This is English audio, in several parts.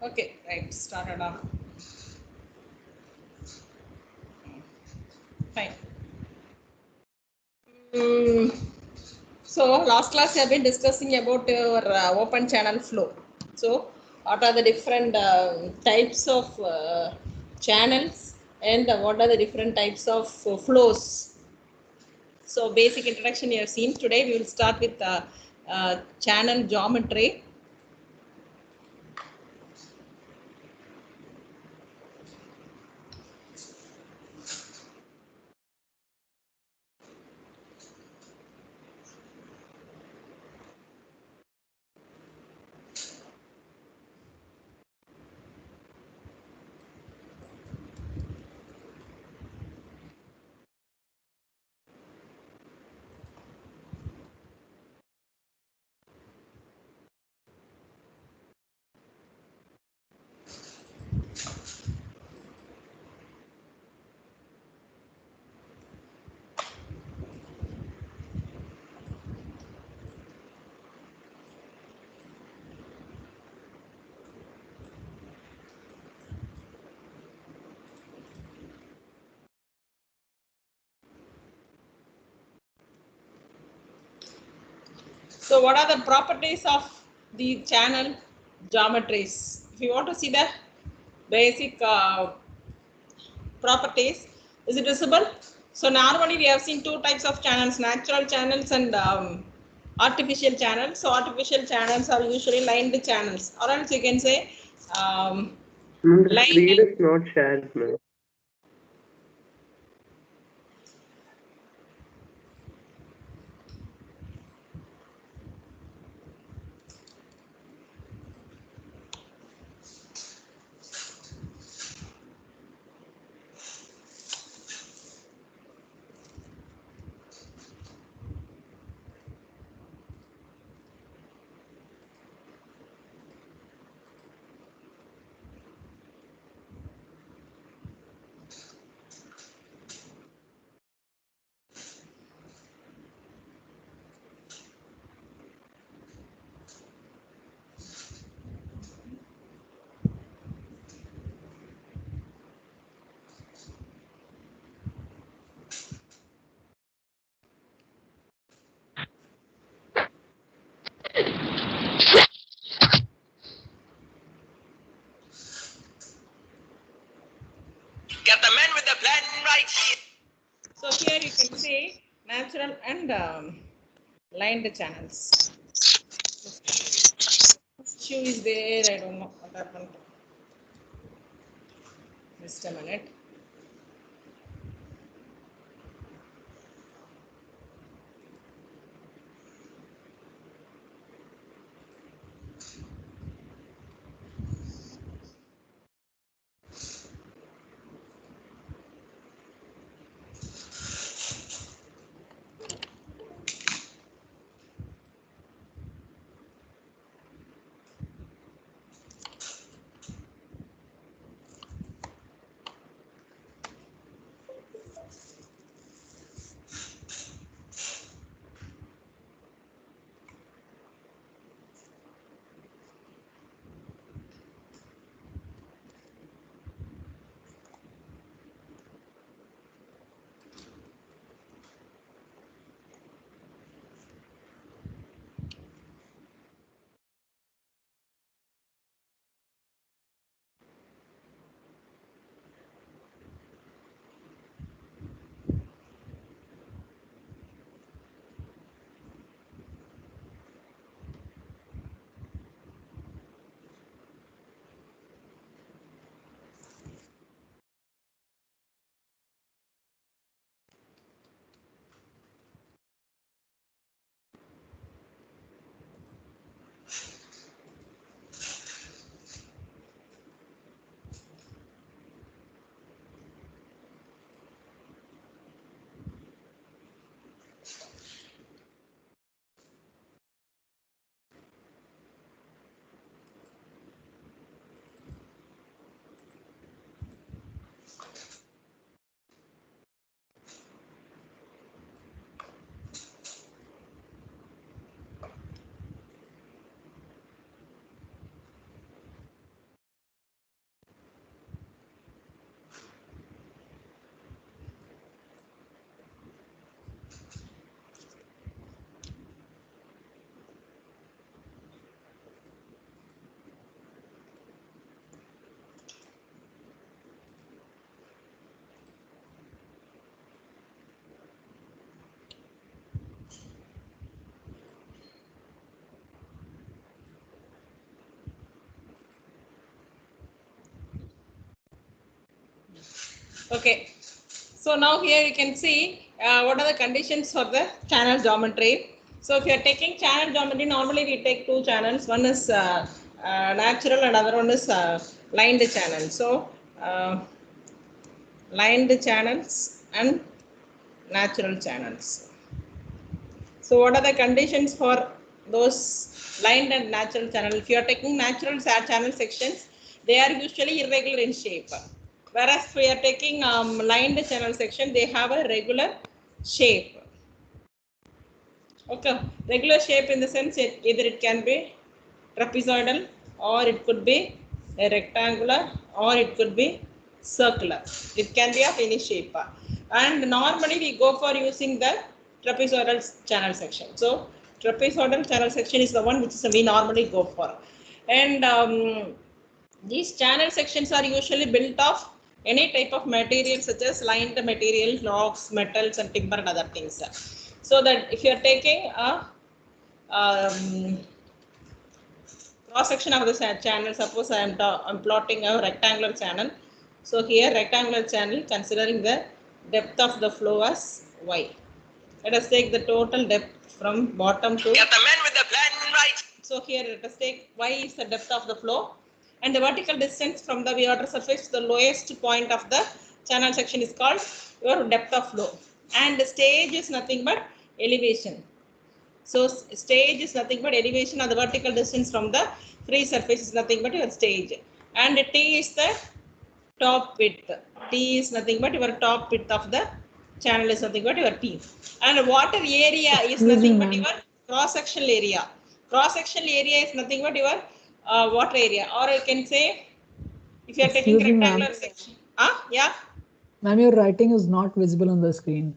Okay, right, started off. Fine. Mm, so last class we have been discussing about our open channel flow. So what are the different types of channels and what are the different types of flows? So basic introduction you have seen. Today we will start with channel geometry. So what are the properties of the channel geometries? If you want to see the basic properties, is it visible? So normally we have seen two types of channels, natural channels and artificial channels. So artificial channels are usually lined channels, or else you can say The lined. screen is not shared, man. Get the men with the plan right here. So here you can see natural and lined channels. Shoe is there. I don't know what happened. Just a minute. Okay. So now here you can see what are the conditions for the channel geometry. So if you are taking channel geometry, normally we take two channels. One is natural and other one is lined channel. So lined channels and natural channels. So what are the conditions for those lined and natural channel? If you are taking natural channel sections, they are usually irregular in shape. Whereas if we are taking lined channel section, they have a regular shape. Okay, regular shape in the sense either it can be trapezoidal or it could be a rectangular or it could be circular. It can be of any shape. And normally we go for using the trapezoidal channel section. So trapezoidal channel section is the one which we normally go for. And these channel sections are usually built of any type of material such as lined material, rocks, metals and timber and other things. So that if you are taking a cross section of the channel, suppose I'm plotting a rectangular channel. So here rectangular channel, considering the depth of the flow as y. Let us take the total depth from bottom to. Get the men with the plan right. So here let us take y is the depth of the flow, and the vertical distance from the water surface to the lowest point of the channel section is called your depth of flow. And the stage is nothing but elevation. So stage is nothing but elevation, or the vertical distance from the free surface is nothing but your stage. And T is the top width. T is nothing but your top width of the channel is nothing but your T. And water area is nothing but your cross-sectional area. Cross-sectional area is nothing but your water area. Or you can say, if you are taking rectangular section. Yeah. Ma'am, your writing is not visible on the screen.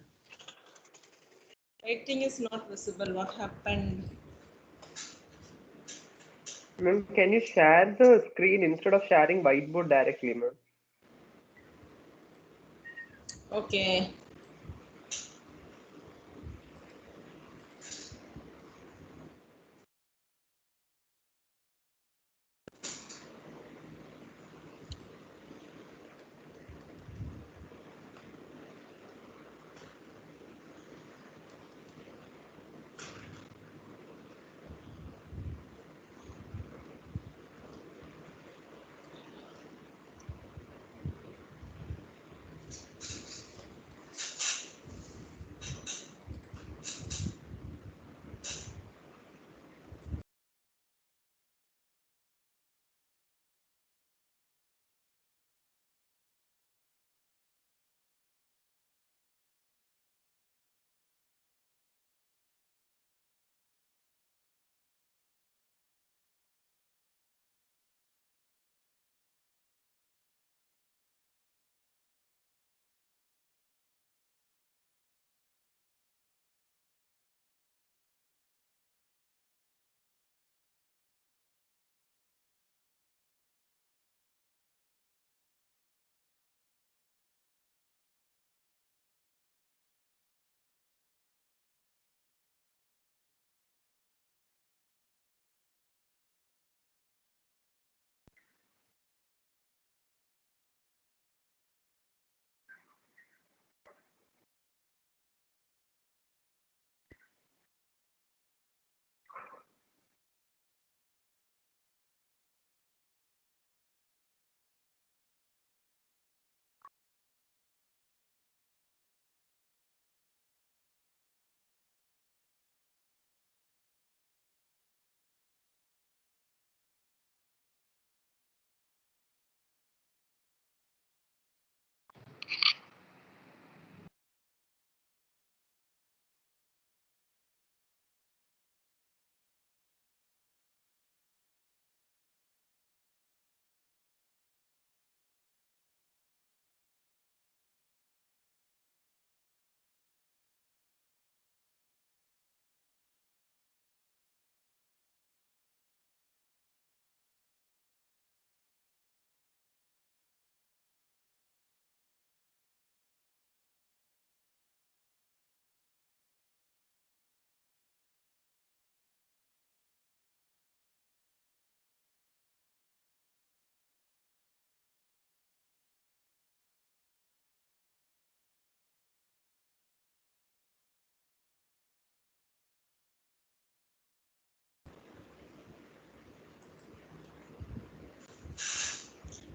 Writing is not visible. What happened? Ma'am, can you share the screen instead of sharing whiteboard directly, ma'am? Okay.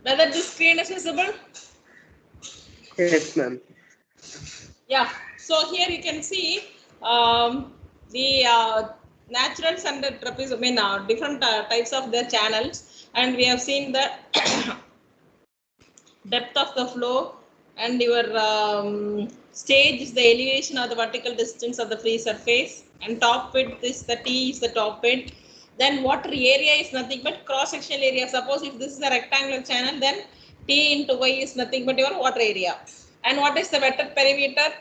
Whether this screen is visible? Yes, ma'am. Yeah. So here you can see the naturals and the trapezoid. I mean, different types of the channels, and we have seen the depth of the flow, and your stage is the elevation or the vertical distance of the free surface, and top width is the T is the top width. Then water area is nothing but cross sectional area. Suppose if this is a rectangular channel, then T into Y is nothing but your water area. And what is the wetted perimeter?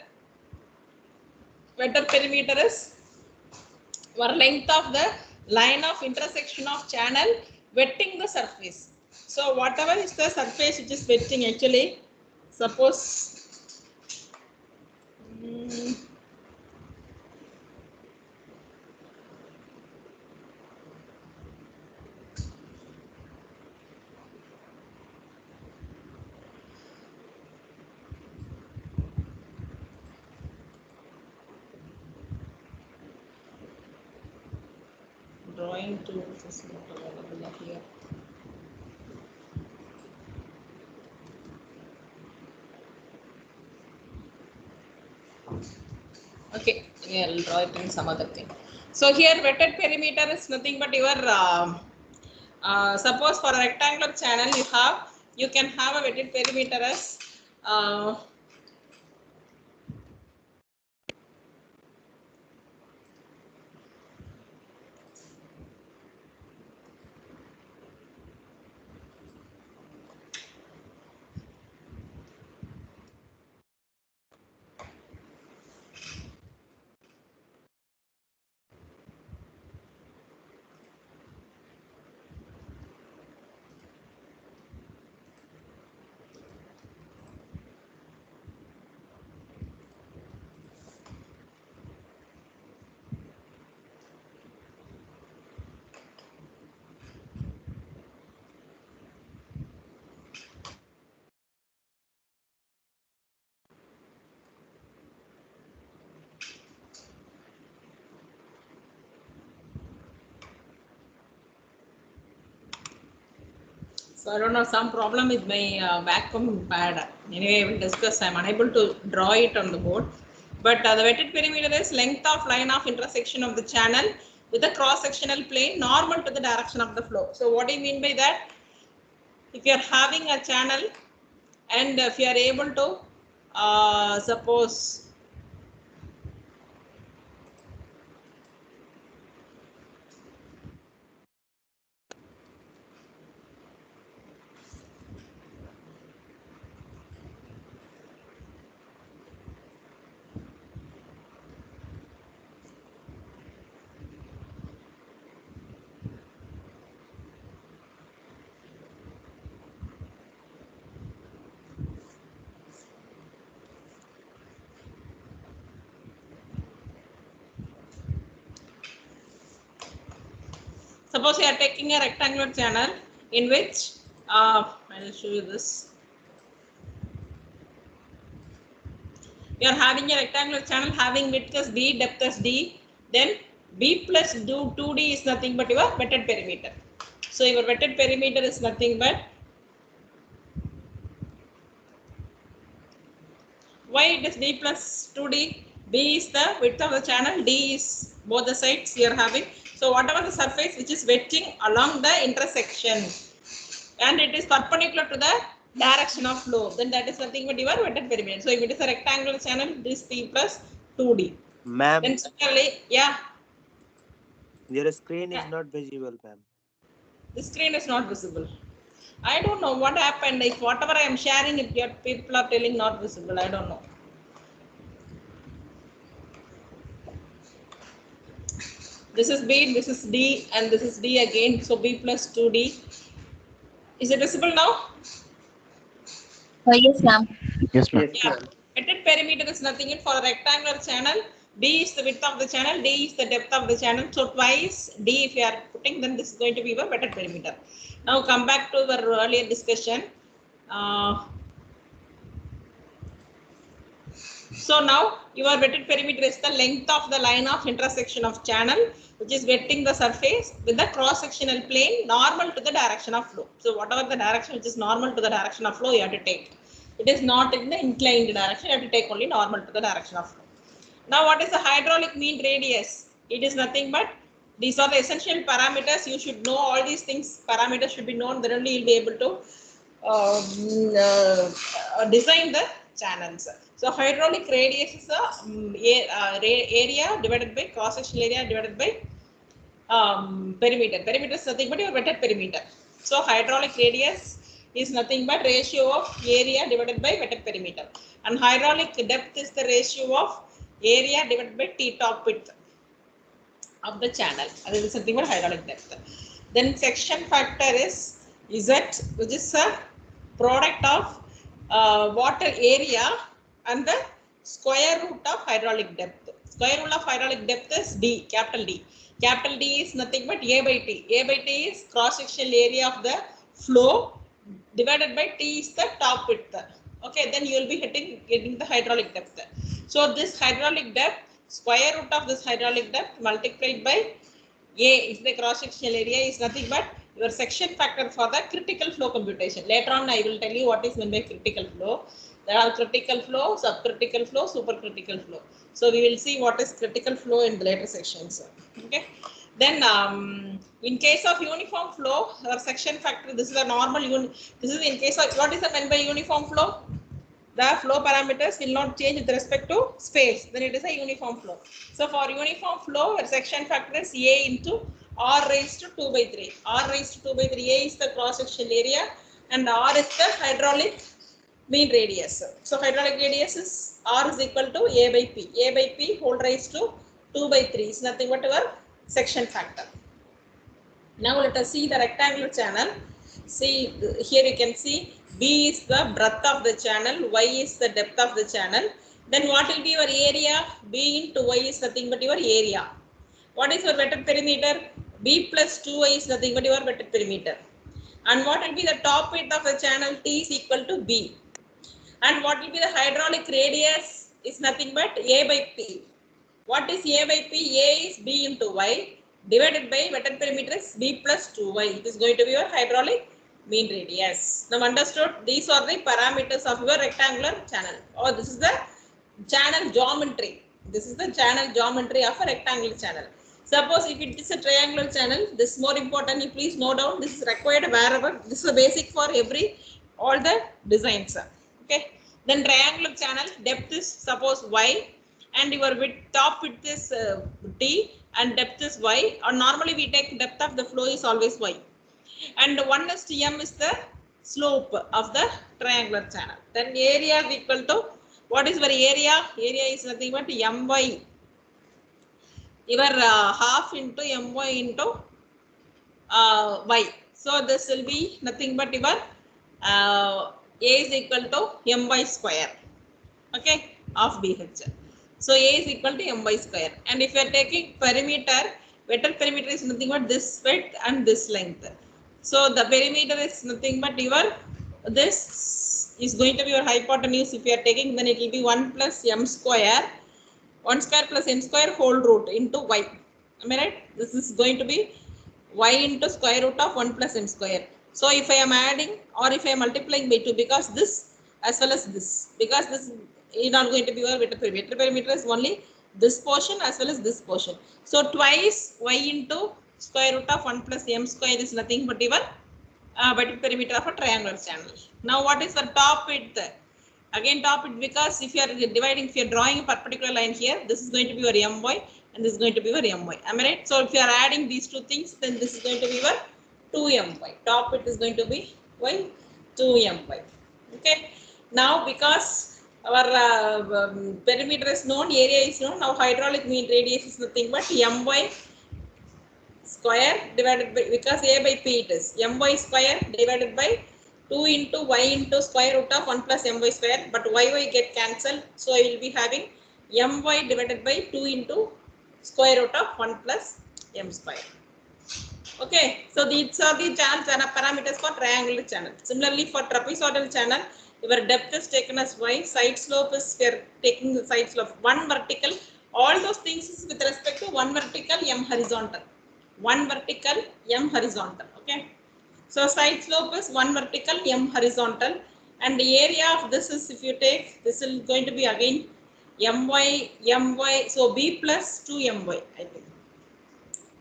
Wetted perimeter is or length of the line of intersection of channel wetting the surface. So whatever is the surface which is wetting, actually, suppose drawing tools is not available here. Okay, yeah, I'll draw it in some other thing. So here wetted perimeter is nothing but your suppose for a rectangular channel you can have a wetted perimeter as so I don't know, some problem with my vacuum pad. Anyway, I will discuss. I'm unable to draw it on the board. But the wetted perimeter is length of line of intersection of the channel with a cross-sectional plane normal to the direction of the flow. So what do you mean by that? If you are having a channel and if you are able to suppose suppose you are taking a rectangular channel in which I'll show you this. You are having a rectangular channel having width as B, depth as D, then B plus 2D is nothing but your wetted perimeter. So your wetted perimeter is nothing but, why it is D plus 2D? B is the width of the channel, D is both the sides you are having. So whatever the surface which is wetting along the intersection and it is perpendicular to the direction of flow, then that is nothing but your wetted perimeter. So if it is a rectangular channel, this P plus 2D. Ma'am, Then similarly, yeah. your screen is not visible, ma'am. The screen is not visible. I don't know what happened. If whatever I am sharing, if your people are telling not visible, I don't know. This is B, this is D, and this is D again. So B plus 2D. Is it visible now? Yes, ma'am. Yes, Yeah. ma'am. Wetted perimeter is nothing in for a rectangular channel. D is the width of the channel, D is the depth of the channel. So twice D if you are putting, then this is going to be your wetted perimeter. Now come back to our earlier discussion. So now your wetted perimeter is the length of the line of intersection of channel, which is wetting the surface with the cross-sectional plane normal to the direction of flow. So whatever the direction which is normal to the direction of flow, you have to take. It is not in the inclined direction, you have to take only normal to the direction of flow. Now what is the hydraulic mean radius? It is nothing but these are the essential parameters. You should know all these things. Parameters should be known, then only you will be able to design the channels. So hydraulic radius is the area divided by cross-sectional area divided by perimeter. Perimeter is nothing but your wetted perimeter. So hydraulic radius is nothing but ratio of area divided by wetted perimeter, and hydraulic depth is the ratio of area divided by T top width of the channel. That is something but hydraulic depth. Then section factor is Z, which is a product of water area and the square root of hydraulic depth. Square root of hydraulic depth is D, capital D. Capital D is nothing but A by T. A by T is cross-sectional area of the flow divided by T is the top width. Okay, then you will be getting the hydraulic depth. So this hydraulic depth, square root of this hydraulic depth multiplied by A is the cross-sectional area is nothing but your section factor for the critical flow computation. Later on, I will tell you what is meant by critical flow. There are critical flow, subcritical flow, supercritical flow. So we will see what is critical flow in the later sections. Okay. Then in case of uniform flow, our section factor, this is a normal this is in case of what is the meant by uniform flow? The flow parameters will not change with respect to space. Then it is a uniform flow. So for uniform flow, our section factor is A into R raised to 2 by 3. R raised to 2 by 3. A is the cross-sectional area and R is the hydraulic mean radius. So hydraulic radius is R is equal to A by P. A by P whole raised to 2 by 3 is nothing but our section factor. Now let us see the rectangular channel. See here you can see B is the breadth of the channel, Y is the depth of the channel. Then what will be your area? B into Y is nothing but your area. What is your wetted perimeter? B plus 2Y is nothing but your wetted perimeter. And what will be the top width of the channel? T is equal to B. And what will be the hydraulic radius? Is nothing but A by P. What is A by P? A is B into Y divided by wetted perimeter is B plus 2Y. It is going to be your hydraulic mean radius. Now understood? These are the parameters of your rectangular channel. Or this is the channel geometry. This is the channel geometry of a rectangular channel. Suppose if it is a triangular channel, this is more important. You please note down. This is required wherever. This is a basic for all the designs. Okay. Then triangular channel depth is suppose Y, and your width, top width is T, and depth is Y. Or normally we take depth of the flow is always Y. And 1 is to M is the slope of the triangular channel. Then area is equal to, what is your area? Area is nothing but My. Your half into My into Y. So this will be nothing but your A is equal to My square. Okay, of BH. So A is equal to My square. And if you are taking perimeter, wetted perimeter is nothing but this width and this length. So the perimeter is nothing but your, this is going to be your hypotenuse. If you are taking, then it will be 1 plus M square, 1 square plus M square whole root into Y. Am I right? This is going to be Y into square root of 1 plus M square. So if I am adding or if I am multiplying by 2, because this as well as this, because this is not going to be your wetted perimeter. Wetted perimeter is only this portion as well as this portion. So twice Y into square root of 1 plus M square is nothing but your wetted perimeter of a triangular channel. Now what is the top width? Again top width, because if you are dividing, if you are drawing a perpendicular line here, this is going to be your My and this is going to be your My. Am I right? So if you are adding these two things, then this is going to be your 2My. Top width is going to be Y 2My. Okay. Now because our perimeter is known, area is known. Now hydraulic mean radius is nothing but My square divided by, because A by P it is, My square divided by 2 into Y into square root of 1 plus My square, but Y get cancelled. So I will be having My divided by 2 into square root of 1 plus M square. Okay, so these are the channel parameters for triangular channel. Similarly, for trapezoidal channel, your depth is taken as y, side slope is, we are taking the side slope, one vertical, all those things is with respect to one vertical, m horizontal. One vertical, m horizontal, okay. So side slope is one vertical, m horizontal, and the area of this is, if you take, this is going to be again my, so b plus 2my, I think.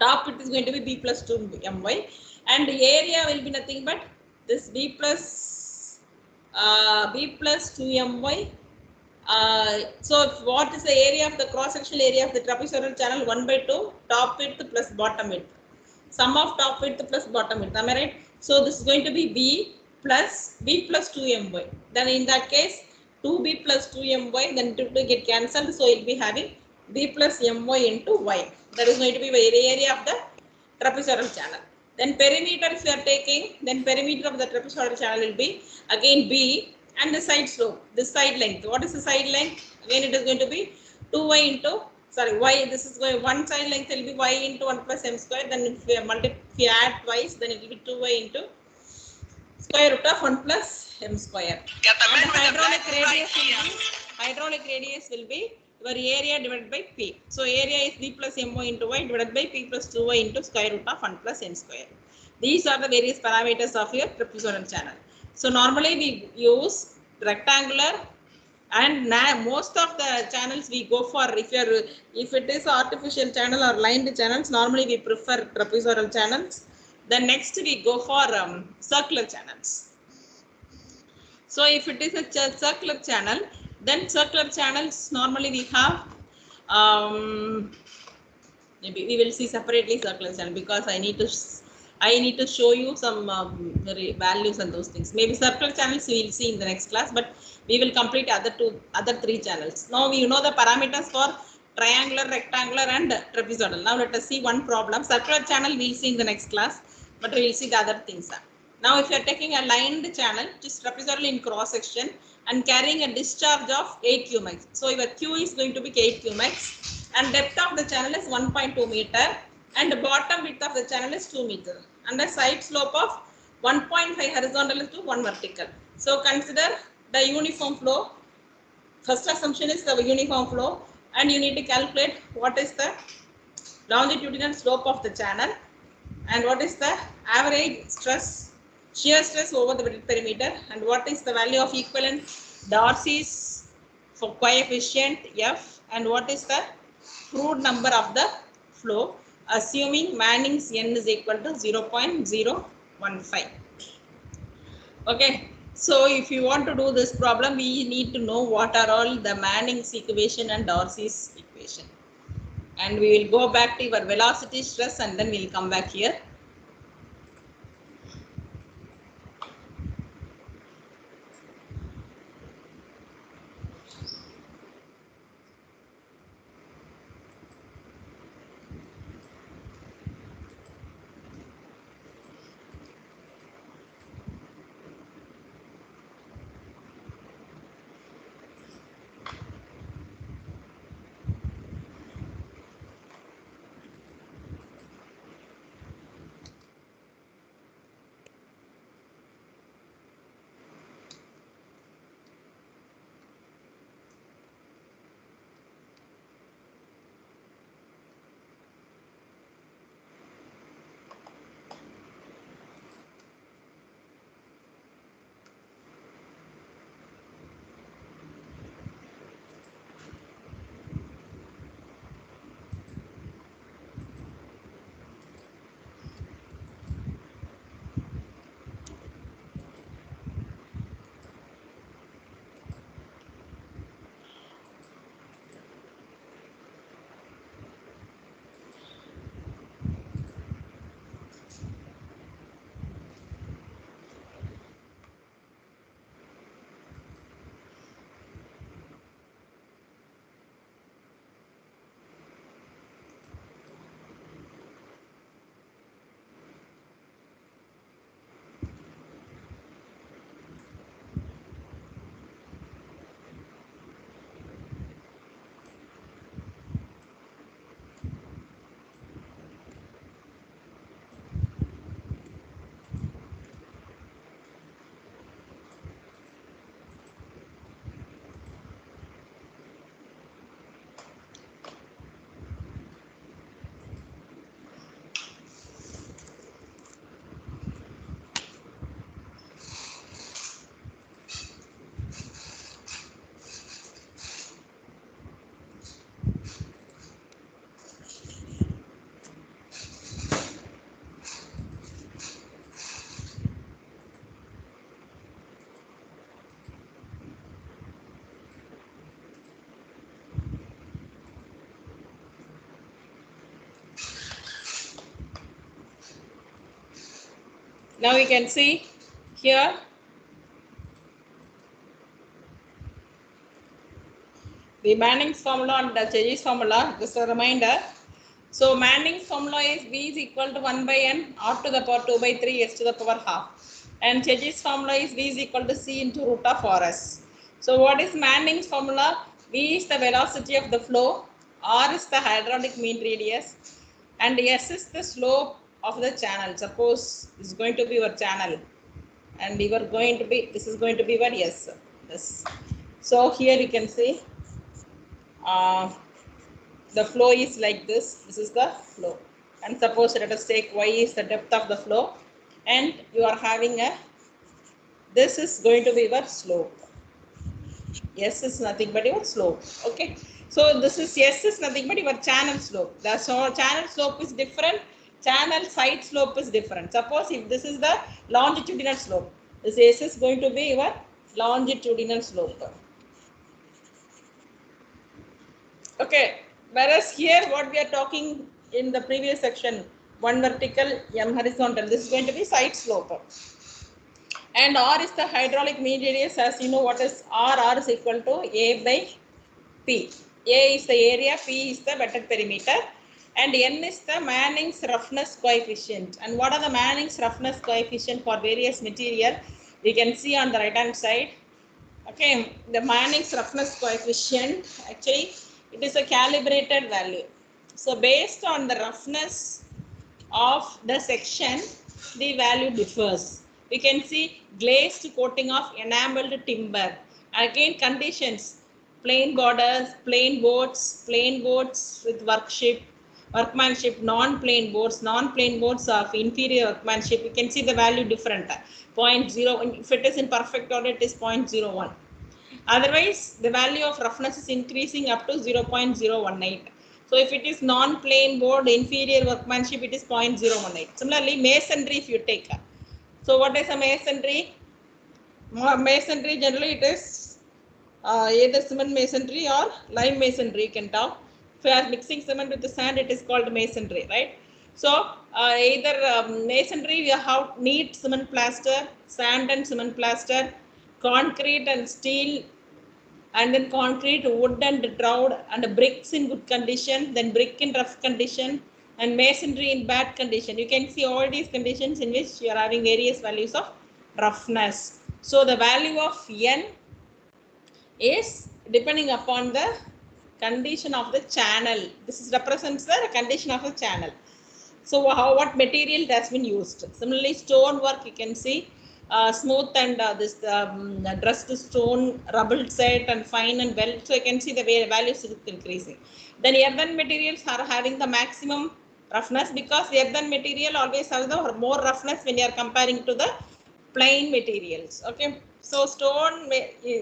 Top it is going to be b plus 2my, and the area will be nothing but this b plus 2my. So what is the area of the cross sectional area of the trapezoidal channel? 1 by 2 top width plus bottom width, sum of top width plus bottom width, am I right? So this is going to be b plus 2my. Then in that case 2b plus 2my, then 2 get cancelled, so it will be having b plus my into y. That is going to be the area of the trapezoidal channel. Then perimeter, if you are taking, then perimeter of the trapezoidal channel will be again b, and the side slope, the side length. What is the side length? Again it is going to be 2y into, sorry, y, this is going, one side length will be y into 1 plus m square. Then if we add twice, then it will be 2y into square root of 1 plus m square. And the hydraulic radius will be your area divided by p. So area is b plus my into y divided by p plus 2y into square root of 1 plus m square. These are the various parameters of your trapezoidal channel. So normally we use rectangular, and most of the channels we go for, if it is artificial channel or lined channels, normally we prefer trapezoidal channels. Then next we go for circular channels. So if it is a circular channel, then circular channels normally we have maybe we will see separately circular channel, because I need to show you some values and those things. Maybe circular channels we will see in the next class, but we will complete other three channels. Now you know the parameters for triangular, rectangular, and trapezoidal. Now let us see one problem. Circular channel we will see in the next class, but we will see the other things. Now if you are taking a lined channel, just trapezoidal in cross section and carrying a discharge of 8 cumex. So your Q is going to be 8 cumex, and depth of the channel is 1.2 meter, and the bottom width of the channel is 2 meter, and a side slope of 1.5 horizontal to 1 vertical. So consider the uniform flow. First assumption is the uniform flow, and you need to calculate what is the longitudinal slope of the channel, and what is the average stress, shear stress over the perimeter, and what is the value of equivalent Darcy's for coefficient f, and what is the crude number of the flow, assuming Manning's n is equal to 0.015. Okay, so if you want to do this problem, we need to know what are all the Manning's equation and Darcy's equation, and we will go back to your velocity stress, and then we will come back here. Now you can see here the Manning's formula and the Chezy's formula. Just a reminder. So Manning's formula is V is equal to 1 by N R to the power 2 by 3 S to the power half. And Chezy's formula is V is equal to C into root of RS. So what is Manning's formula? V is the velocity of the flow, R is the hydraulic mean radius, and S is the slope of the channel. Suppose this is going to be your channel, and you are going to be, this is going to be your S. Yes. So here you can see the flow is like this. This is the flow, and suppose let us take Y is the depth of the flow, and you are having a, this is going to be your slope. S is nothing but your slope. Okay, so this is S is nothing but your channel slope. The channel slope is different, channel side slope is different. Suppose if this is the longitudinal slope, this S is going to be your longitudinal slope. Okay, whereas here what we are talking in the previous section, one vertical, M horizontal, this is going to be side slope. And R is the hydraulic mean radius. As you know what is R, R is equal to A by P. A is the area, P is the wetted perimeter, and N is the Manning's roughness coefficient. And what are the Manning's roughness coefficient for various material? We can see on the right hand side. Okay, the Manning's roughness coefficient, actually it is a calibrated value. So based on the roughness of the section, the value differs. We can see glazed coating of enameled timber. Again conditions, plain borders, plain boards with workmanship, non-plain boards of inferior workmanship. You can see the value different. 0.0, if it is in perfect order, it is 0.01. Otherwise, the value of roughness is increasing up to 0.018. So if it is non-plain board, inferior workmanship, it is 0.018. Similarly, masonry if you take. So what is a masonry? Masonry generally it is either cement masonry or lime masonry, you can talk. If you are mixing cement with the sand, it is called masonry, right? So either masonry, we have neat cement plaster, sand and cement plaster, concrete and steel, and then concrete, wood and trowel, and bricks in good condition, then brick in rough condition, and masonry in bad condition. You can see all these conditions in which you are having various values of roughness. So the value of N is depending upon the condition of the channel. This is represents the condition of the channel. So what material has been used? Similarly, stone work, you can see smooth and dressed stone, rubble set and fine and weld. So you can see the values is increasing. Then earthen materials are having the maximum roughness, because the earthen material always has the more roughness when you are comparing to the plain materials. Okay, so stone,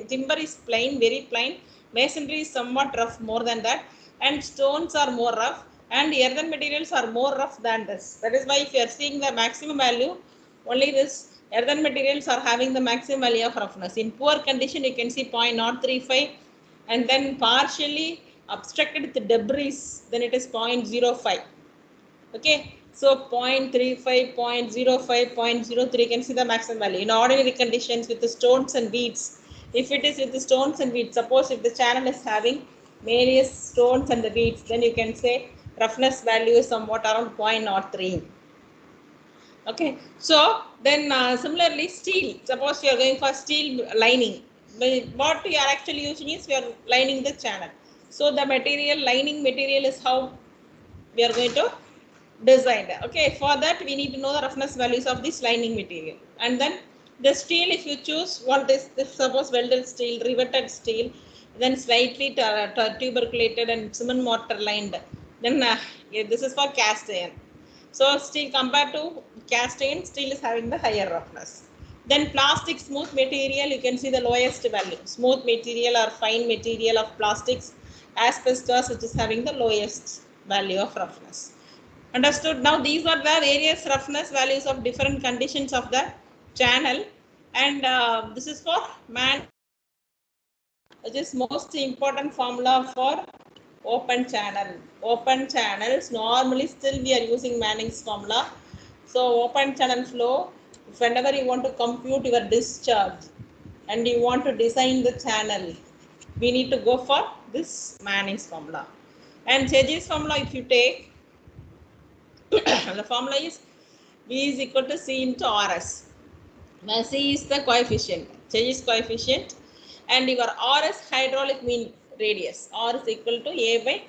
timber is plain, very plain. Masonry is somewhat rough more than that, and stones are more rough, and earthen materials are more rough than this. That is why if you are seeing the maximum value, only this earthen materials are having the maximum value of roughness. In poor condition, you can see 0.035, and then partially obstructed with debris, then it is 0.05. Okay, so 0.35, 0.05, 0.03, you can see the maximum value. In ordinary conditions with the stones and weeds, if it is with the stones and weeds, suppose if the channel is having various stones and the weeds, then you can say roughness value is somewhat around 0.03. Okay, so then similarly steel, suppose you are going for steel lining, what we are actually using is we are lining the channel. So the material, lining material is how we are going to design. Okay, for that we need to know the roughness values of this lining material. And then the steel, if you choose what is this, suppose welded steel, riveted steel, then slightly tuberculated and cement mortar lined, then yeah, this is for cast iron. So steel compared to cast iron, steel is having the higher roughness. Then plastic smooth material, you can see the lowest value. Smooth material or fine material of plastics, asbestos, which is having the lowest value of roughness. Understood? Now these are the various roughness values of different conditions of the channel, and this is for man, which is most important formula for open channel. Open channels normally still we are using Manning's formula. So open channel flow, whenever you want to compute your discharge and you want to design the channel, we need to go for this Manning's formula. And Cheji's formula, if you take, the formula is V is equal to C into RS. Now C is the coefficient, Cheji's coefficient, and your RS hydraulic mean radius. R is equal to A by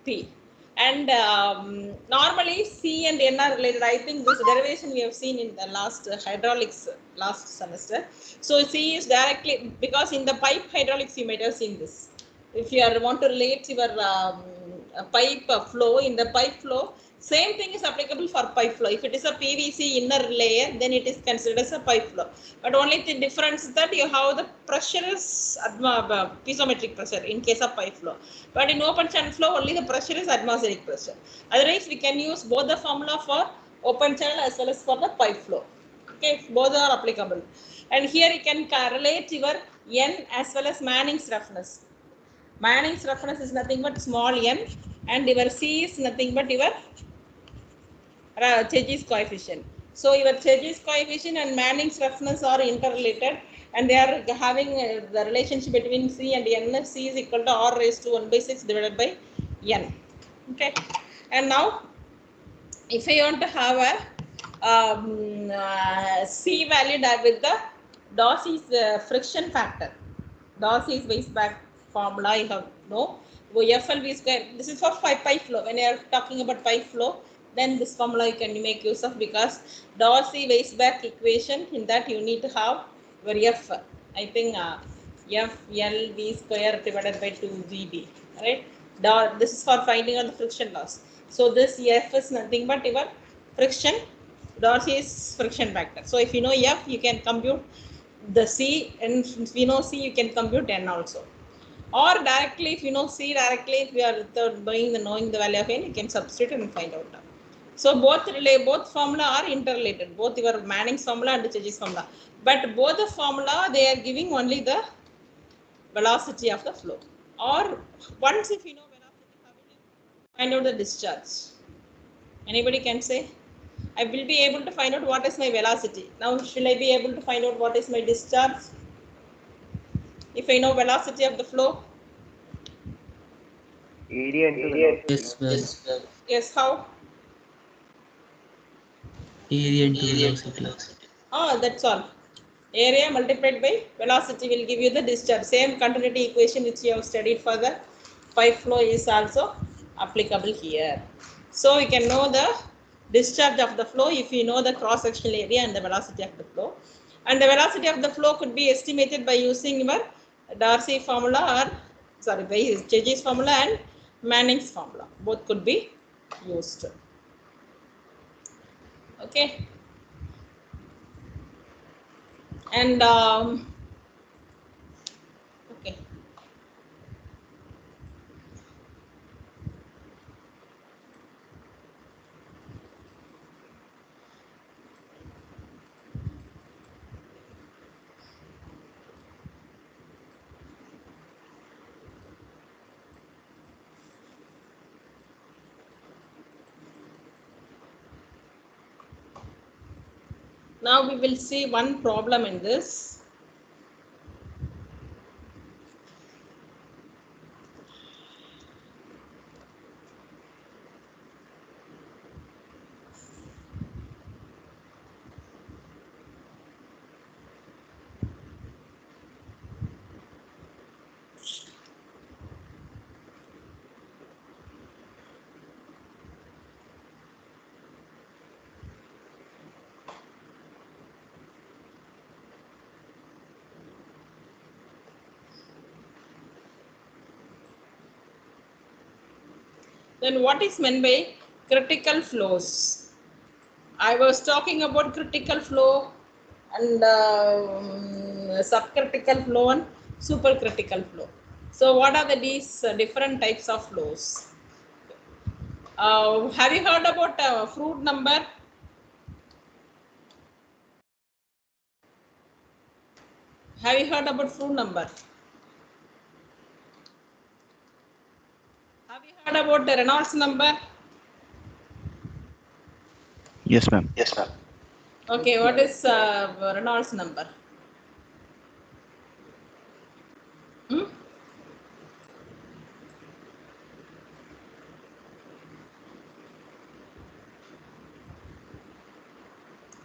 P. And normally C and N are related. I think this derivation we have seen in the last hydraulics last semester. So C is directly, because in the pipe hydraulics you might have seen this. If you want to relate your pipe flow, in the pipe flow, same thing is applicable for pipe flow. If it is a PVC inner layer, then it is considered as a pipe flow. But only the difference is that you have the pressure is piezometric pressure in case of pipe flow. But in open channel flow, only the pressure is atmospheric pressure. Otherwise, we can use both the formula for open channel as well as for the pipe flow. Okay, both are applicable. And here you can relate your N as well as Manning's roughness. Manning's roughness is nothing but small n, and your C is nothing but your Cheji's coefficient. So your Cheji's coefficient and Manning's roughness are interrelated, and they are having the relationship between C and N. C is equal to R raised to 1 by 6 divided by N. Okay, and now if I want to have a C value with the Darcy's friction factor, Darcy's Weisbach formula I have no. FLV square. This is for pipe flow. When you are talking about pipe flow, then this formula you can make use of, because Darcy Weisbach equation, in that you need to have your F. I think FLV square divided by 2GB. Right? This is for finding out the friction loss. So this F is nothing but your friction. Darcy's friction factor. So if you know F, you can compute the C, and if you know C, you can compute N also. Or directly, if you know C directly, if you are knowing the value of N, you can substitute and find out. So both formula are interrelated, both your Manning's formula and Cheji's formula. But both the formula, they are giving only the velocity of the flow. Or once if you know velocity, how will you find out the discharge? Anybody can say? I will be able to find out what is my velocity. Now, shall I be able to find out what is my discharge? If I know velocity of the flow? Area into velocity. Yes, ma'am. Yes, how? Area into velocity. Oh, that's all. Area multiplied by velocity will give you the discharge. Same continuity equation which you have studied for the pipe flow is also applicable here. So you can know the discharge of the flow if you know the cross-sectional area and the velocity of the flow. And the velocity of the flow could be estimated by using your Darcy formula, or sorry, by Cheji's formula and Manning's formula. Both could be used. Okay. And okay. Now we will see one problem in this. Then what is meant by critical flows? I was talking about critical flow and subcritical flow and supercritical flow. So what are these different types of flows? Have you heard about Froude number? Have you heard about Froude number? Have you heard about the Reynolds number? Yes, ma'am. Okay, what is Reynolds number? Hmm?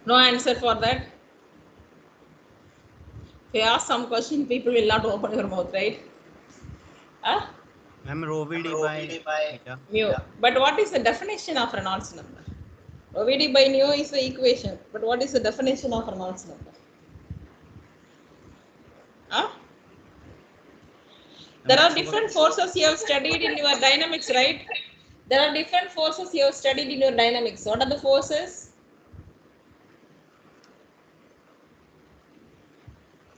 No answer for that. If you ask some question, people will not open your mouth, right? Huh? Ma'am, rho VD by eta. Mu. But what is the definition of Reynolds number? OVD by nu is the equation. But what is the definition of Reynolds number? Huh? There are different forces you have studied in your dynamics, right? There are different forces you have studied in your dynamics. What are the forces?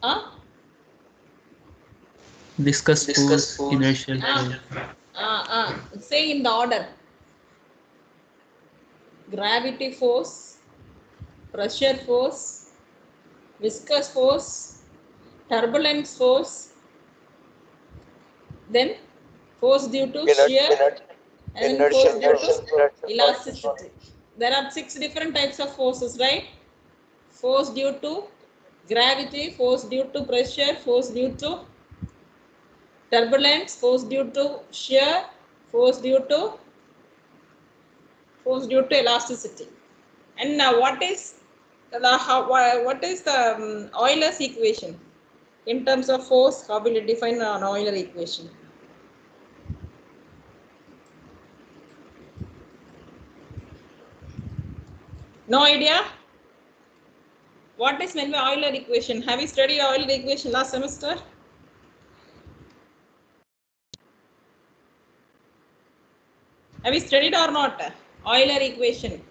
Huh? Viscous force, inertial force. Say in the order. Gravity force, pressure force, viscous force, turbulence force, then force due to shear, and then force due to elasticity. There are 6 different types of forces, right? Force due to gravity, force due to pressure, force due to turbulence, force due to shear, force due to elasticity. And now what is the Euler's equation in terms of force? How will you define an Euler equation? No idea? What is meant by Euler equation? Have you studied Euler equation last semester? Have you studied or not? Euler equation.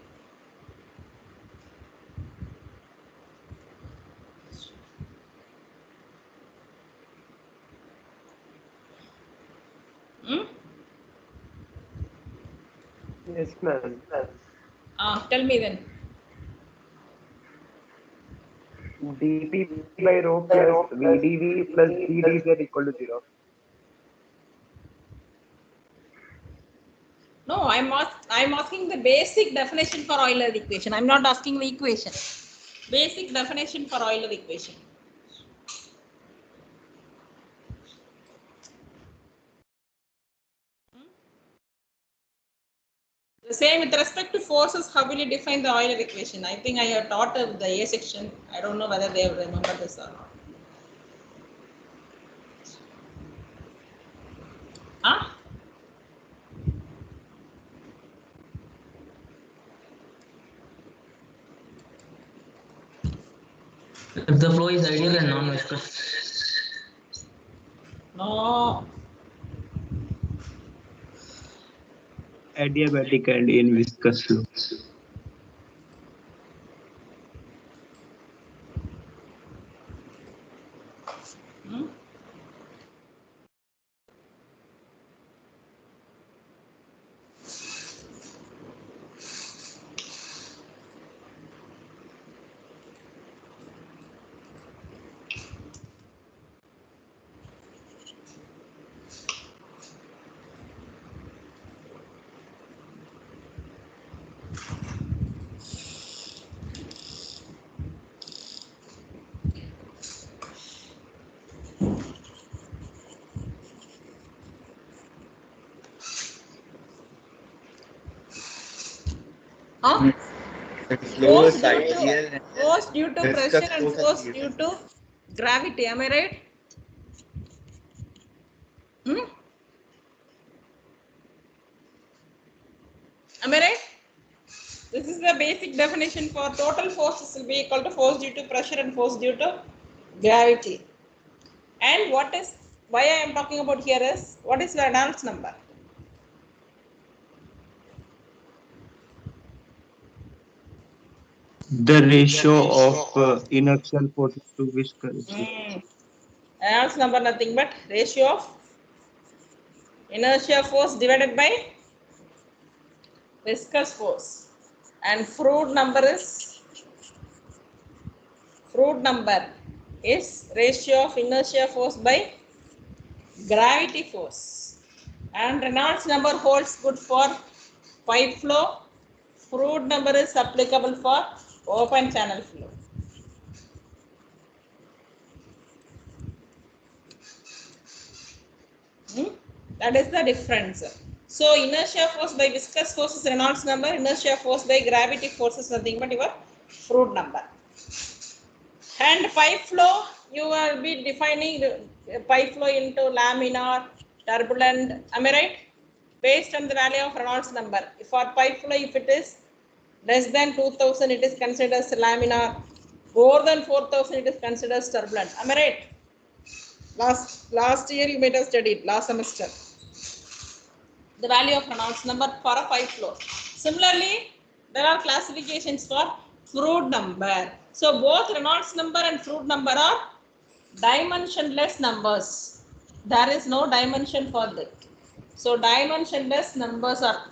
Hmm? Yes, ma'am. Tell me then. dP by rho plus VdV plus dDz equal to 0. No, I'm asking the basic definition for Euler equation. I'm not asking the equation. Basic definition for Euler equation. The same with respect to forces, how will you define the Euler equation? I think I have taught the A section. I don't know whether they have remembered this or not. Huh? If the flow is ideal and non-viscous. No. Adiabatic and in viscous flow. Hmm? Huh? Flow is ideal and Force due to viscous pressure and force force is due to gravity. Am I right? Hmm? Am I right? This is the basic definition for total forces will be equal to force due to pressure and force due to gravity. And why I am talking about here is, what is the Reynolds number? The ratio of inertial forces to viscosity. Reynolds number nothing but ratio of inertia force divided by viscous force. And Froude number is ratio of inertia force by gravity force. And Reynolds number holds good for pipe flow. Froude number is applicable for Open channel flow. That is the difference. So inertia force by viscous force is Reynolds number, inertia force by gravity force is nothing but your Froude number. And pipe flow, you will be defining the pipe flow into laminar, turbulent, am I right? Based on the value of Reynolds number. For pipe flow, if it is less than 2000, it is considered as laminar. More than 4000, it is considered as turbulent. Am I right? Last year you might have studied, last semester. The value of Reynolds number for a pipe flow. Similarly, there are classifications for Froude number. So both Reynolds number and Froude number are dimensionless numbers. There is no dimension for that. So dimensionless numbers are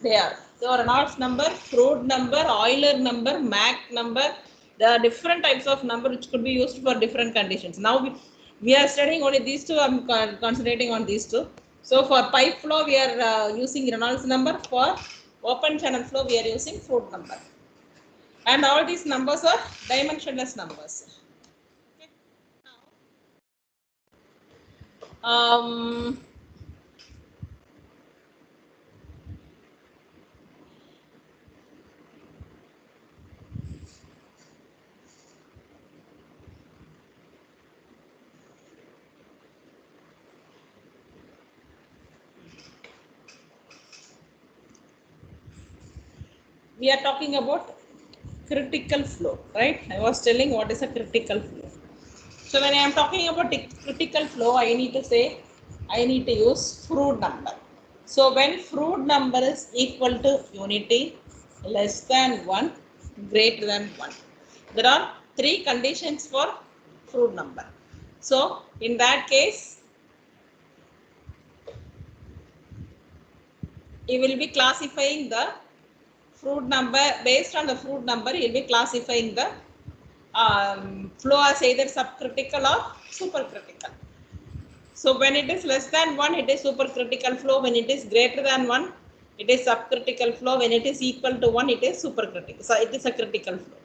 there. So Reynolds number, Froude number, Euler number, Mach number. There are different types of number which could be used for different conditions. Now we are studying only these two. I'm concentrating on these two. So for pipe flow, we are using Reynolds number. For open channel flow, we are using Froude number. And all these numbers are dimensionless numbers. Okay. Now, we are talking about critical flow, right? I was telling what is a critical flow. So when I am talking about critical flow, I need to say, I need to use Froude number. So when Froude number is equal to unity, less than 1, greater than 1. There are 3 conditions for Froude number. So in that case, you will be classifying the Froude number. Based on the Froude number, you will be classifying the flow as either subcritical or supercritical. So when it is less than 1, it is supercritical flow. When it is greater than 1, it is subcritical flow. When it is equal to 1, it is supercritical. So it is a critical flow.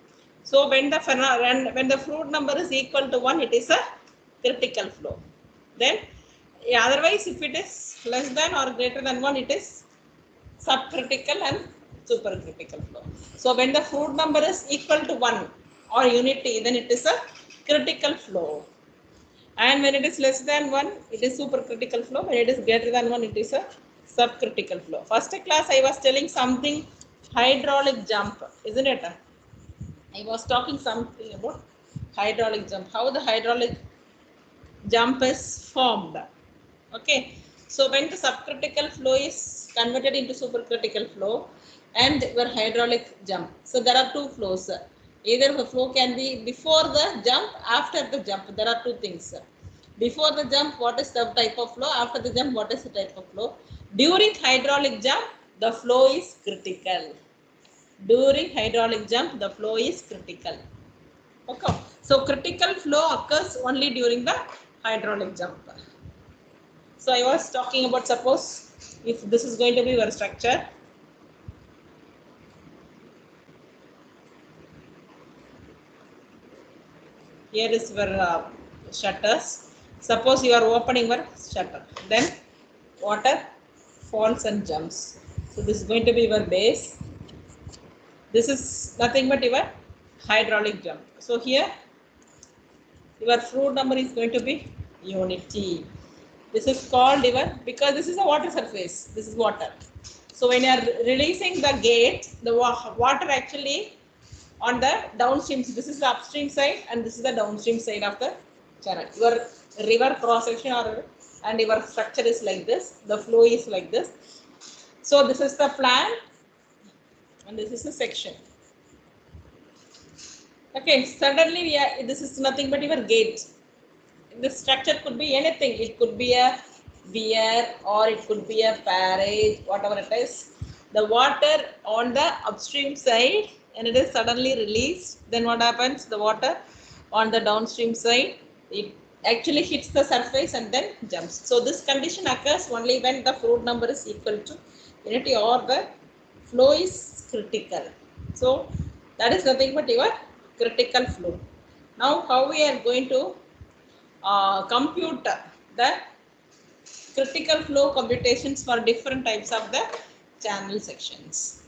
So when the Froude number is equal to 1, it is a critical flow. Then otherwise, if it is less than or greater than 1, it is subcritical and supercritical flow. So when the Froude number is equal to 1 or unity, then it is a critical flow. And when it is less than 1, it is supercritical flow. When it is greater than 1, it is a subcritical flow. First class, I was telling something hydraulic jump, isn't it? I was talking something about hydraulic jump, how the hydraulic jump is formed. Okay. So when the subcritical flow is converted into supercritical flow and your hydraulic jump. So there are 2 flows. Either the flow can be before the jump, after the jump. There are 2 things. Before the jump, what is the type of flow? After the jump, what is the type of flow? During hydraulic jump, the flow is critical. During hydraulic jump, the flow is critical. Okay. So critical flow occurs only during the hydraulic jump. So I was talking about, suppose if this is going to be your structure. Here is your shutters. Suppose you are opening your shutter. Then water falls and jumps. So this is going to be your base. This is nothing but your hydraulic jump. So here your Froude number is going to be unity. This is called because this is a water surface. This is water. So when you are releasing the gate, the water actually on the downstream, this is the upstream side and this is the downstream side of the channel. Your river cross section and your structure is like this. The flow is like this. So this is the plan and this is the section. Okay, suddenly this is nothing but your gate. This structure could be anything. It could be a weir or it could be a barrage, whatever it is. The water on the upstream side and it is suddenly released. Then what happens? The water on the downstream side, it actually hits the surface and then jumps. So this condition occurs only when the Froude number is equal to unity or the flow is critical. So That is nothing but your critical flow. Now, how we are going to compute the critical flow computations for different types of the channel sections.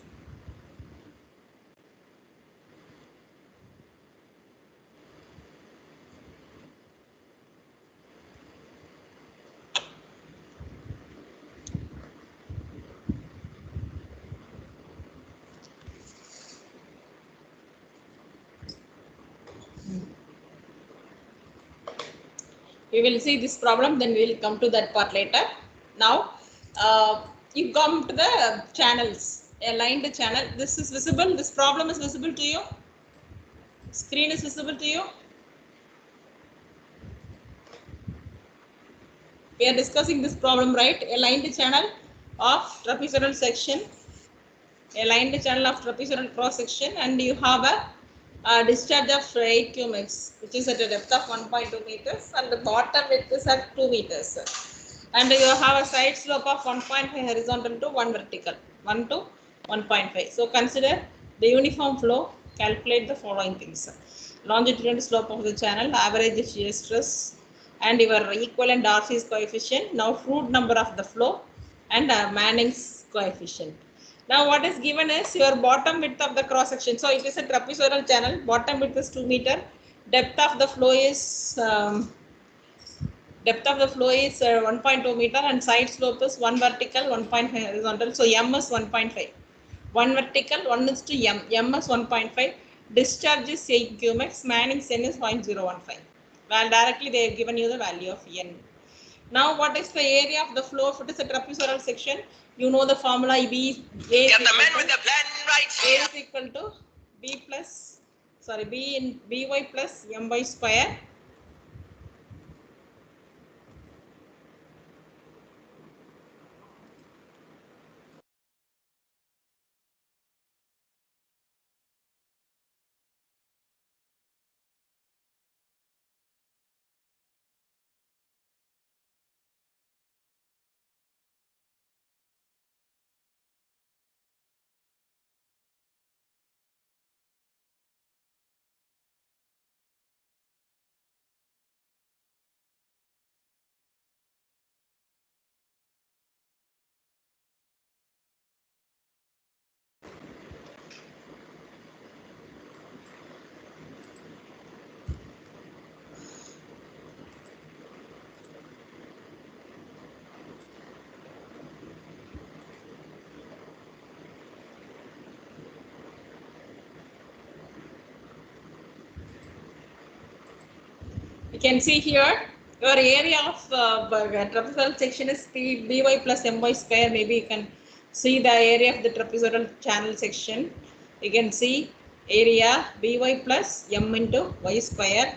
We will see this problem, then we will come to that part later. Now, you come to the channels, aligned channel. This is visible, this problem is visible to you. Screen is visible to you. We are discussing this problem, right? Aligned channel of trapezoidal section, aligned channel of trapezoidal cross section, and you have a discharge of 8 qmax, which is at a depth of 1.2 meters, and the bottom width is at 2 meters. And you have a side slope of 1.5 horizontal to 1 vertical, 1 to 1.5. So consider the uniform flow, calculate the following things. Longitudinal slope of the channel, average shear stress, and your equivalent Darcy's coefficient. Now Froude number of the flow and Manning's coefficient. Now what is given is your bottom width of the cross section. So it is a trapezoidal channel, bottom width is 2 meter, depth of the flow is 1.2 meter, and side slope is 1 vertical, 1.5 horizontal. So M is 1.5. 1 vertical, 1 is to M. M is 1.5. Discharge is 8 qmax. Manning's N is 0.015. Well, directly they have given you the value of N. Now, what is the area of the flow? If it is a trapezoidal section, you know the formula B. A is equal to B plus, sorry, B in By plus My square. You can see here your area of trapezoidal section is By plus My square. Maybe you can see the area of the trapezoidal channel section. You can see area By plus M into Y square,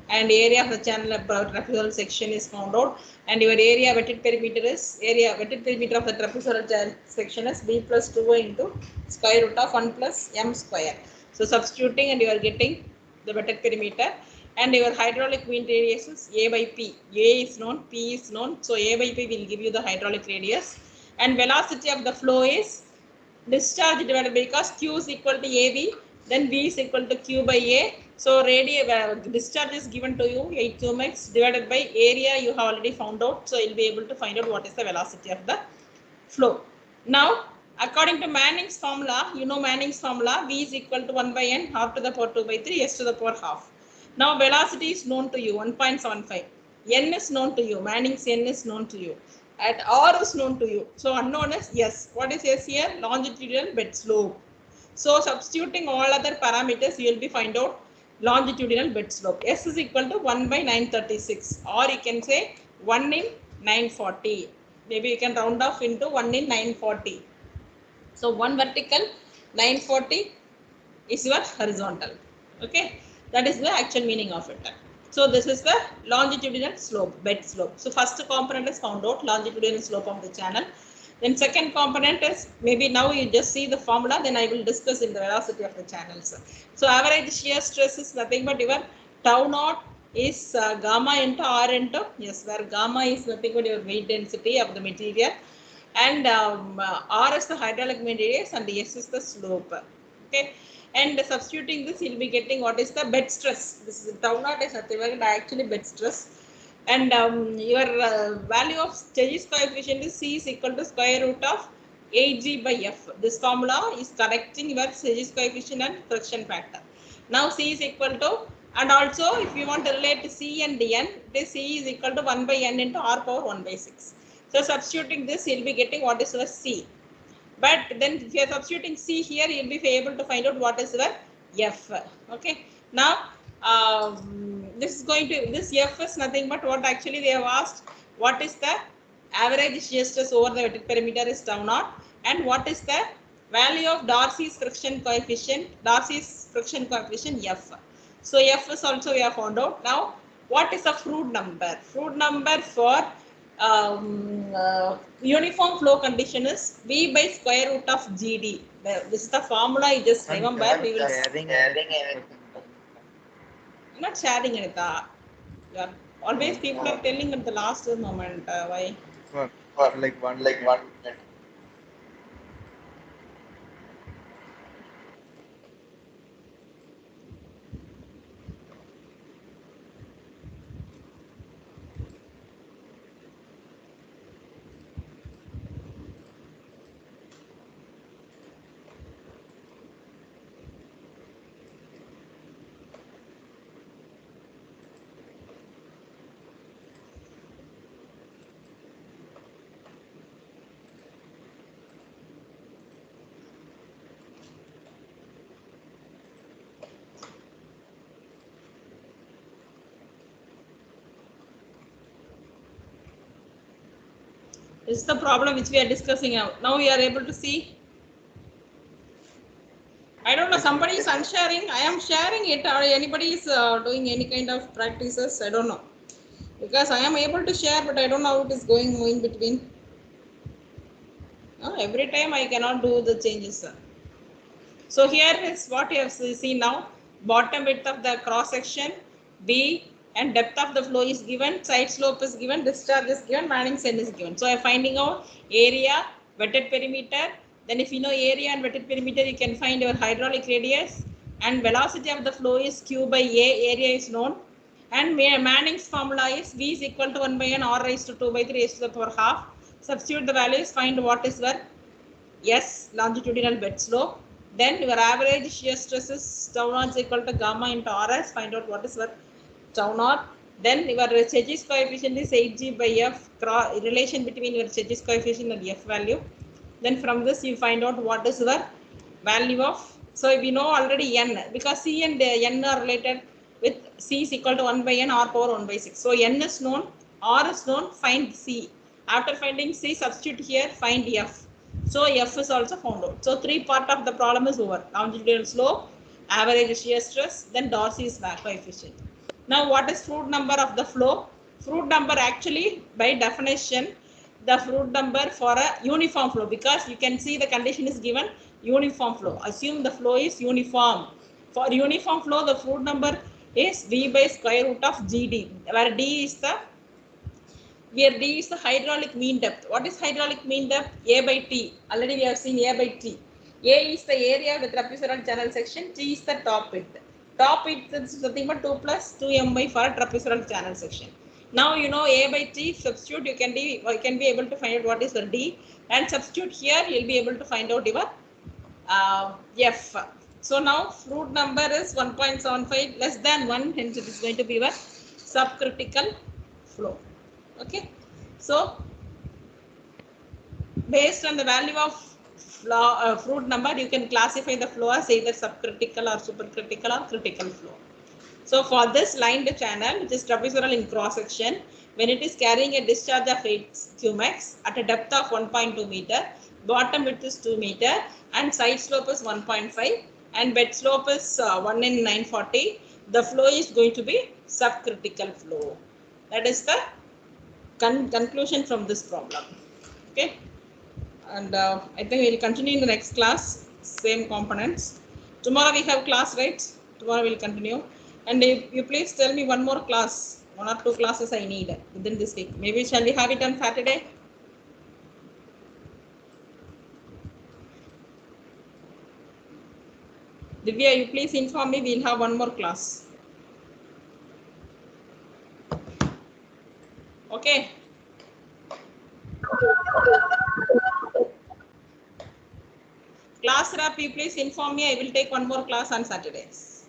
and area of the channel trapezoidal section is found out, and your area wetted perimeter is wetted perimeter of the trapezoidal section is B plus 2y into square root of 1 plus M square. So substituting, and you are getting the wetted perimeter, and your hydraulic mean radius is A by P. A is known, P is known, so A by P will give you the hydraulic radius, and velocity of the flow is discharge divided by, because Q is equal to AB, then V is equal to Q by A. So discharge is given to you 8 qmax divided by area you have already found out. So you'll be able to find out what is the velocity of the flow. Now, according to Manning's formula, you know Manning's formula, V is equal to 1 by N, half to the power 2 by 3, S to the power half. Now velocity is known to you, 1.75. N is known to you, Manning's N is known to you. At R is known to you. So unknown is S. What is S here? Longitudinal bed slope. So substituting all other parameters, you will be find out longitudinal bed slope. S is equal to 1 by 936, or you can say 1 in 940. Maybe you can round off into 1 in 940. So 1 vertical, 940 is your horizontal. Okay, that is the actual meaning of it. So this is the longitudinal slope, bed slope. So first component is found out, longitudinal slope of the channel. Then second component is, maybe now you just see the formula, then I will discuss in the velocity of the channels. So average shear stress is nothing but your tau naught is gamma into R into, yes, where gamma is nothing but your weight density of the material, and R is the hydraulic mean radius, and S is the slope. Okay. and substituting this, you'll be getting what is the bed stress. This is tau naught is nothing but actually bed stress, and your value of Sturgis coefficient is C is equal to square root of Ag by F. This formula is correcting your Sturgis coefficient and friction factor. Now C is equal to, and also if you want to relate C and N, this C is equal to 1 by N into R power 1 by 6. So substituting this, you'll be getting what is your C. But then if you are substituting C here, you'll be able to find out what is your F. Okay. Now this is going to, this F is nothing but what actually they have asked, what is the average shear stress over the wetted perimeter is tau naught, and what is the value of Darcy's friction coefficient, F. So F is also we have found out. Now what is the Froude number? Froude number for uniform flow condition is V by square root of GD. This is the formula, you just remember. We will not sharing it. Yeah. Always people are telling at the last moment. Why? like one minute. This is the problem which we are discussing now. Now we are able to see. I don't know, somebody is unsharing. I am sharing it, or anybody is doing any kind of practices. I don't know. Because I am able to share, but I don't know how it is going in between. Every time I cannot do the changes. So here is what you have seen now. Bottom width of the cross section, B, and depth of the flow is given, side slope is given, discharge is given, Manning's end is given. So I am finding out area, wetted perimeter. Then if you know area and wetted perimeter, you can find your hydraulic radius, and velocity of the flow is Q by A, area is known. And Manning's formula is V is equal to 1 by N or raised to 2 by 3 raised to the power half. Substitute the values, find what is your S, longitudinal bed slope. Then your average shear stress is tau naught is equal to gamma into RS. Find out what is your tau naught. Then your Sturgis coefficient is 8G by F, relation between your Sturgis coefficient and F value. Then from this you find out what is your value of, so we know already N, because C and N are related with C is equal to 1 by N, R power 1 by 6. So N is known, R is known, find C. After finding C, substitute here, find F. So F is also found out. So 3 part of the problem is over. Longitudinal slope, average shear stress, then Darcy's coefficient. Now what is Froude number of the flow? Froude number actually by definition, the Froude number for a uniform flow, because you can see the condition is given uniform flow. Assume the flow is uniform. For uniform flow, the Froude number is V by square root of GD, where D is the hydraulic mean depth. What is hydraulic mean depth? A by T. Already we have seen A by T. A is the area of the trapezoidal channel section. T is the top width. Top width is nothing but 2 plus 2 by for a trapezoidal channel section. Now you know A by T. Substitute, you can be able to find out what is the D, and substitute here you'll be able to find out your F. So now Froude number is 1.75 less than 1, hence it is going to be your subcritical flow. Okay, so based on the value of Froude number, you can classify the flow as either subcritical or supercritical or critical flow. So for this lined channel, which is trapezoidal in cross section, when it is carrying a discharge of 8 Qmax at a depth of 1.2 meter, bottom width is 2 meter, and side slope is 1.5, and bed slope is 1 in 940, the flow is going to be subcritical flow. That is the conclusion from this problem. Okay, and I think we will continue in the next class, same components. Tomorrow we have class, right? Tomorrow we will continue, and if you please tell me one more class, 1 or 2 classes I need within this week. Maybe shall we have it on Saturday? Divya, you please inform me. We'll have one more class. Okay. Class rep, you please inform me. I will take one more class on Saturdays.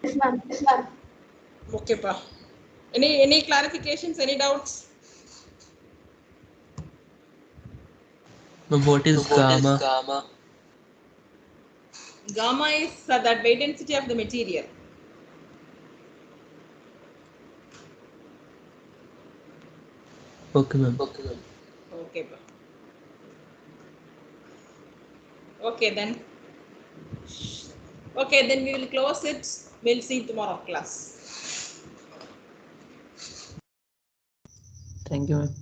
Yes, ma'am. Yes, ma'am. Okay, pa. Any clarifications? Any doubts? What is gamma? Gamma is that weight density of the material. Okay, ma'am. Okay, pa. Okay, then. Okay, then we will close it. We'll see you tomorrow class. Thank you, ma'am.